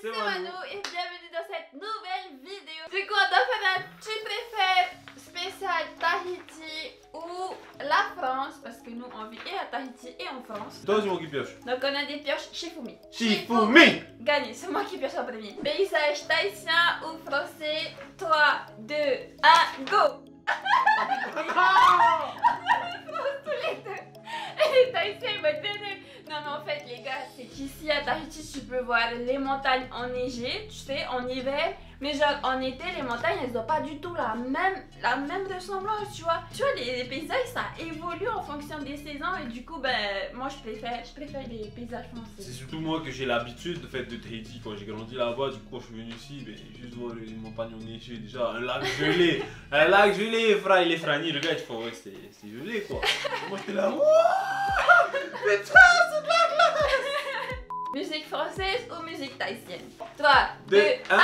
c'est Manu et bienvenue dans cette nouvelle vidéo. Du coup, on doit faire un tu préfères spécial Tahiti ou la France, parce que nous on vit et à Tahiti et en France. Toi, c'est moi qui pioche. Donc on a des pioches Shifumi. Shifumi. Gagné, c'est moi qui pioche en premier. Paysage tahitien ou français. 3, 2, 1, go. Tous les deux. Et les Tahitiens ils me donnent. Non mais en fait les gars, c'est qu'ici à Tahiti tu peux voir les montagnes enneigées, tu sais, en hiver. Mais genre en été les montagnes elles ont pas du tout la même ressemblance, tu vois. Tu vois les paysages ça évolue en fonction des saisons et du coup ben moi je préfère les paysages français. C'est surtout moi que j'ai l'habitude de faire de Tahiti quand j'ai grandi là-bas. Du coup quand je suis venu ici, ben, juste voir les montagnes enneigées, déjà un lac gelé. Un lac gelé, frère, il est frani, le gars il fait ouais c'est gelé quoi. Et moi j'étais là, wouah, putain c'est de la glace. Musique française ou musique tahitienne? 3, 2, 1.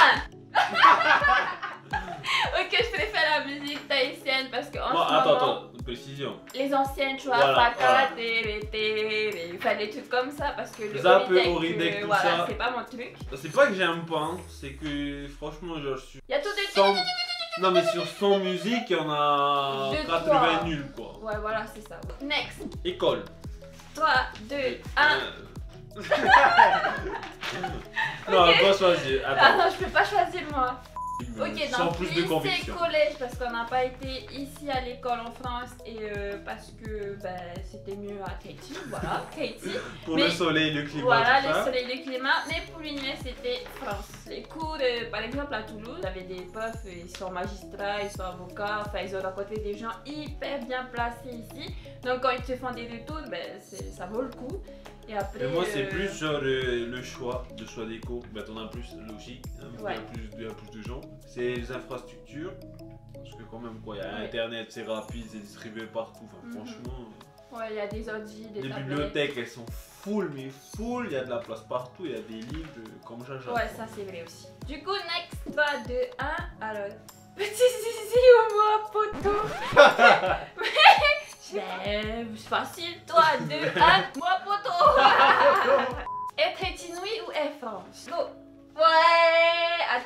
Ok, je préfère la musique tahitienne parce que en ce moment, attends, précision. Les anciennes, tu vois, voilà, Faka, Tere, enfin des trucs comme ça parce que le Oridek, tout voilà, ça. c'est pas mon truc. C'est pas que j'aime pas, hein, c'est que franchement genre je suis... Il y a tout de Non mais sur 100 musiques, il y en a 80 nuls quoi. Ouais, voilà, c'est ça. Next. École. 3, 2, 1. Non, on va choisir. Attends. Ah non, je peux pas choisir moi. Ok, Sans donc plus de lycée, conviction. collège, parce qu'on n'a pas été ici à l'école en France et parce que ben, c'était mieux à Tahiti, voilà, Tahiti. Pour le soleil, le climat, voilà, tout le ça. soleil, le climat, mais pour l'université, France. Les cours, par exemple à Toulouse, j'avais des profs, ils sont magistrats, ils sont avocats, enfin ils ont rencontré des gens hyper bien placés ici. Donc quand ils te font des retours, ben, ça vaut le coup. Et après, moi c'est plus genre le choix des cours, bah t'en as plus logique, hein, ouais. il y a plus de gens. C'est les infrastructures, parce que quand même quoi, il y a internet, c'est rapide, c'est distribué partout, enfin, franchement. Ouais, il y a des ordi, des tablettes. Bibliothèques elles sont full, mais full, il y a de la place partout, il y a des livres comme Jaja. Ouais, ça c'est vrai aussi. Du coup, next, 3, 2, 1, alors. Petit zizi ou moi, poteau. C'est facile, 3, 2, 1, moi, poteau. Air Tahiti ou Air France? Go. Ouais.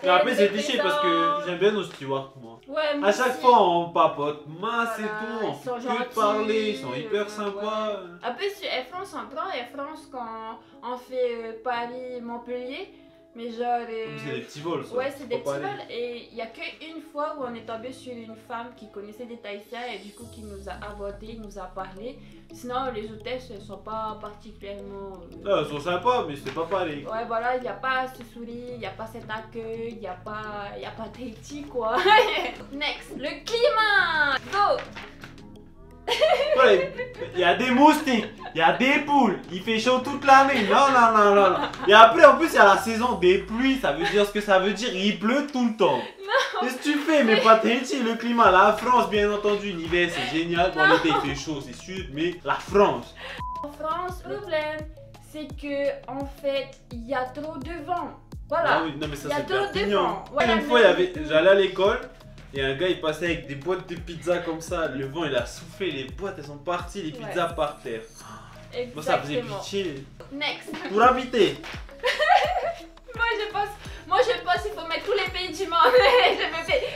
Mais après c'est cliché parce que j'aime bien nos stewards moi. Ouais, moi à chaque aussi. fois on papote, Voilà, c'est tout, on ils sont fait que gentils, de parler, ils sont hyper sympas. Ouais. Après sur Air France, on prend Air France quand on fait Paris-Montpellier. Mais genre. C'est des petits vols ça. Ouais, c'est des petits vols. Et il n'y a qu'une fois où on est tombé sur une femme qui connaissait des Tahitiens et du coup qui nous a abordé, nous a parlé. Sinon, les hôtesses elles sont pas particulièrement. Elles sont sympas, mais c'est pas pareil. Ouais, voilà, il n'y a pas ce sourire, il n'y a pas cet accueil, il n'y a pas Tahiti quoi. Next, le climat. Go. Il y a des moustiques, il y a des poules, il fait chaud toute l'année, non. Et après en plus il y a la saison des pluies, ça veut dire ce que ça veut dire, il pleut tout le temps. Qu'est-ce que tu fais? Mais pas Tahiti, le climat, la France bien entendu, l'hiver c'est génial, bon l'été il fait chaud c'est sûr, mais la France. En France, le problème c'est que en fait il y a trop de vent. Voilà. Ah oui, non mais ça c'est trop de Perpignan. vent. Voilà, Une fois j'allais à l'école. Et un gars il passait avec des boîtes de pizza comme ça, le vent il a soufflé, les boîtes elles sont parties, les pizzas par terre. Exactement. Moi ça faisait pitié. Next. Pour habiter. Moi je pense qu'il faut mettre tous les pays du monde.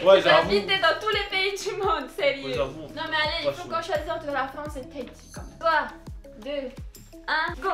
Je vais habiter dans tous les pays du monde, sérieux. Ouais, non mais allez, il faut qu'on choisisse entre la France et Tahiti. 3, 2, 1, go.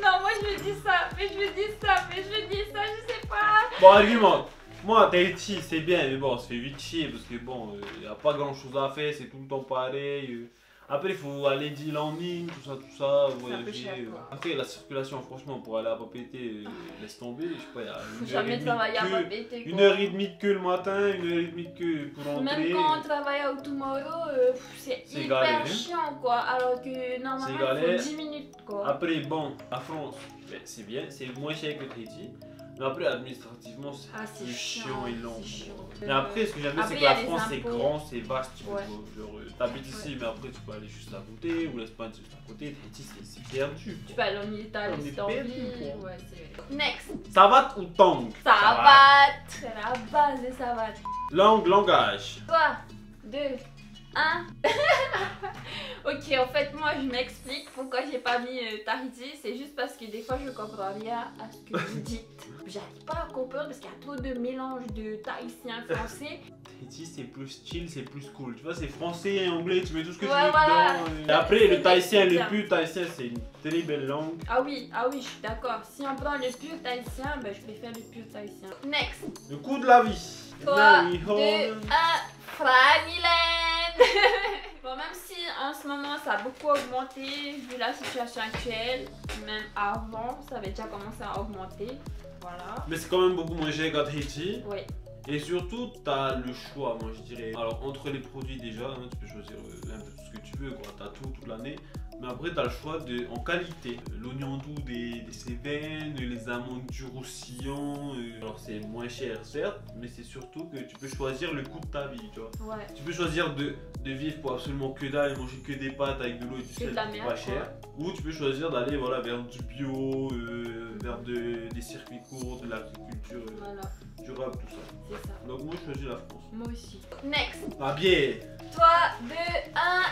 Non moi je dis ça, mais je sais pas. Bon argument. Moi, Tahiti, c'est bien, mais bon, on se fait vite chier parce que bon, y a pas grand chose à faire, c'est tout le temps pareil. Après, il faut aller deal en ligne, tout ça, voyager. Après, la circulation, franchement, pour aller à Papeete, laisse tomber. Je sais pas, il y a une heure et demie de queue le matin, une heure et demie de queue pour rentrer. Même quand on travaille au Tomorrow, c'est hyper chiant quoi. Alors que normalement, il faut 10 minutes quoi. Après, bon, la France, c'est bien, c'est moins cher que Tahiti. Mais après, administrativement, c'est plus chiant et long. Mais après, ce que j'aime bien, c'est que la France, c'est grand, c'est vaste. Genre, t'habites ici, mais après, tu peux aller juste à côté, ou l'Espagne, c'est juste à côté. Tahiti, c'est perdu. Tu peux aller en Italie, si t'as envie. Ouais, c'est vrai. Next. Savate ou Tong? Savate. C'est la base de Savate. Langage. 3, 2, 1. Ok, en fait, moi, je m'explique pourquoi j'ai pas mis Tahiti. C'est juste parce que des fois, je comprends rien à ce que vous dites. J'arrive pas à comprendre parce qu'il y a trop de mélange de tahitien français. Tahiti, c'est plus chill, c'est plus cool. Tu vois, c'est français et anglais, tu mets tout ce que tu veux voilà. dedans. Et après, le tahitien, le pur tahitien, c'est une très belle langue. Ah oui, je suis d'accord. Si on prend le pur tahitien, ben, je préfère le pur tahitien. Next. Le coût de la vie. 3, 2, 1, Franiland. Bon, même si en ce moment ça a beaucoup augmenté vu la situation actuelle, même avant ça avait déjà commencé à augmenter. Voilà. Mais c'est quand même beaucoup moins cher qu'à Tahiti. Oui. Et surtout, tu as le choix, moi je dirais. Alors, entre les produits déjà, hein, tu peux choisir un peu tout ce que tu veux, quoi. Tu as tout toute l'année. Mais après, tu as le choix en qualité. L'oignon doux des Cévennes, les amandes du Roussillon. Alors, c'est moins cher, certes, mais c'est surtout que tu peux choisir le coût de ta vie, tu vois. Ouais. Tu peux choisir de vivre pour absolument que dalle et manger que des pâtes avec de l'eau et du sel, pas cher. Ou tu peux choisir d'aller voilà, vers du bio, vers des circuits courts, de l'agriculture durable, tout ça. C'est ça. Donc moi je choisis la France. Moi aussi. Next. La bière. 3, 2, 1.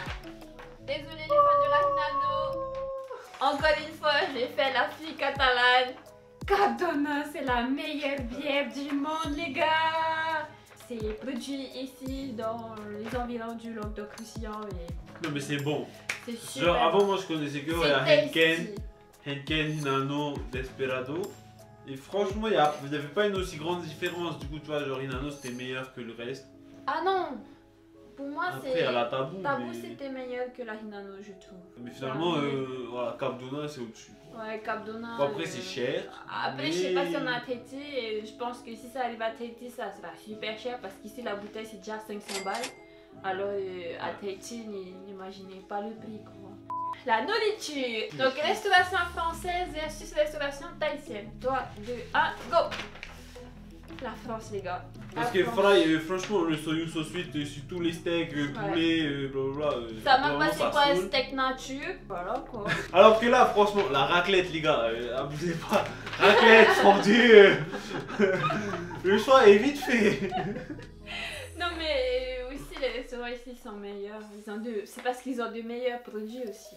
Désolé les fans de la Hinano. Encore une fois, j'ai fait la fille catalane. Cap d'Ona, c'est la meilleure bière du monde, les gars. C'est produit ici dans les environs du Languedoc-Roussillon. Non mais c'est bon. C'est super. Genre avant moi je connaissais que Henken, Hinano, Desperado. Et franchement, il n'y avait pas une aussi grande différence. Du coup, tu vois, genre Hinano c'était meilleur que le reste. Ah non! Pour moi, c'est. Après, à la Tabou. Tabou, c'était meilleur que la Hinano, je trouve. Mais finalement, voilà, Cap d'Ona, c'est au-dessus. Ouais, Cap d'Ona. Bon, après, c'est cher. Après, je sais pas si on a à Tahiti. Et je pense que si ça arrive à Tahiti, ça sera super cher. Parce qu'ici, la bouteille, c'est déjà 500 balles. Alors, à Tahiti, n'imaginez pas le prix, quoi. La nourriture. Donc, restauration française versus restauration tahitienne. 3, 2, 1, go! La France, les gars. Parce que franchement, le soyou sauce suite sur tous les steaks, poulet, blablabla. Ça m'a pas c'est quoi un steak nature. Voilà quoi. Alors que là, franchement, la raclette, les gars, abusez pas. Raclette, fondue. Le choix est vite fait. Non, mais aussi, les restaurants ici sont meilleurs. C'est parce qu'ils ont de meilleurs produits aussi.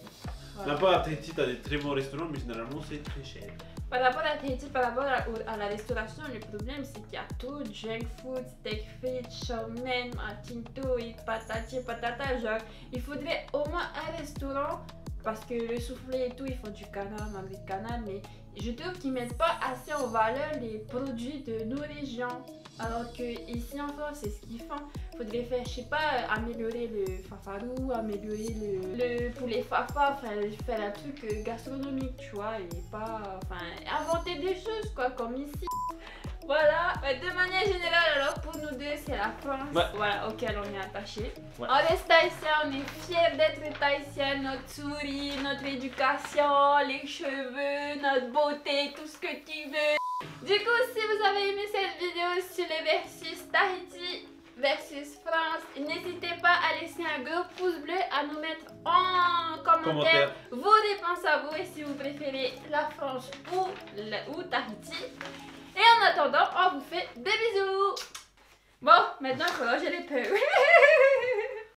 Voilà. Là-bas à Tahiti, t'as des très bons restaurants, mais généralement, c'est très cher. Par rapport à Tahiti, par rapport à la restauration, le problème c'est qu'il y a tout junk food, steak frites, chow mein, tinto, et patati patata. Genre, il faudrait au moins un restaurant parce que le soufflé et tout, ils font du canard, malgré le canard, mais je trouve qu'ils mettent pas assez en valeur les produits de nos régions. Alors que ici en France, c'est ce qu'ils font. Faudrait faire, je sais pas, améliorer le fafarou, améliorer le poulet fafa, enfin faire un truc gastronomique, tu vois, et pas, enfin, inventer des choses quoi, comme ici. Voilà, de manière générale, alors pour nous deux, c'est la France, voilà, auquel on est attaché. Ouais. On reste haïtien, on est fiers d'être haïtien, notre sourire, notre éducation, les cheveux, notre beauté, tout ce que tu veux. Du coup, si vous avez aimé cette vidéo sur le versus Tahiti versus France, n'hésitez pas à laisser un gros pouce bleu, à nous mettre en commentaire vos réponses à vous et si vous préférez la France ou Tahiti. Et en attendant, on vous fait des bisous. Bon, maintenant il faut ranger les peu.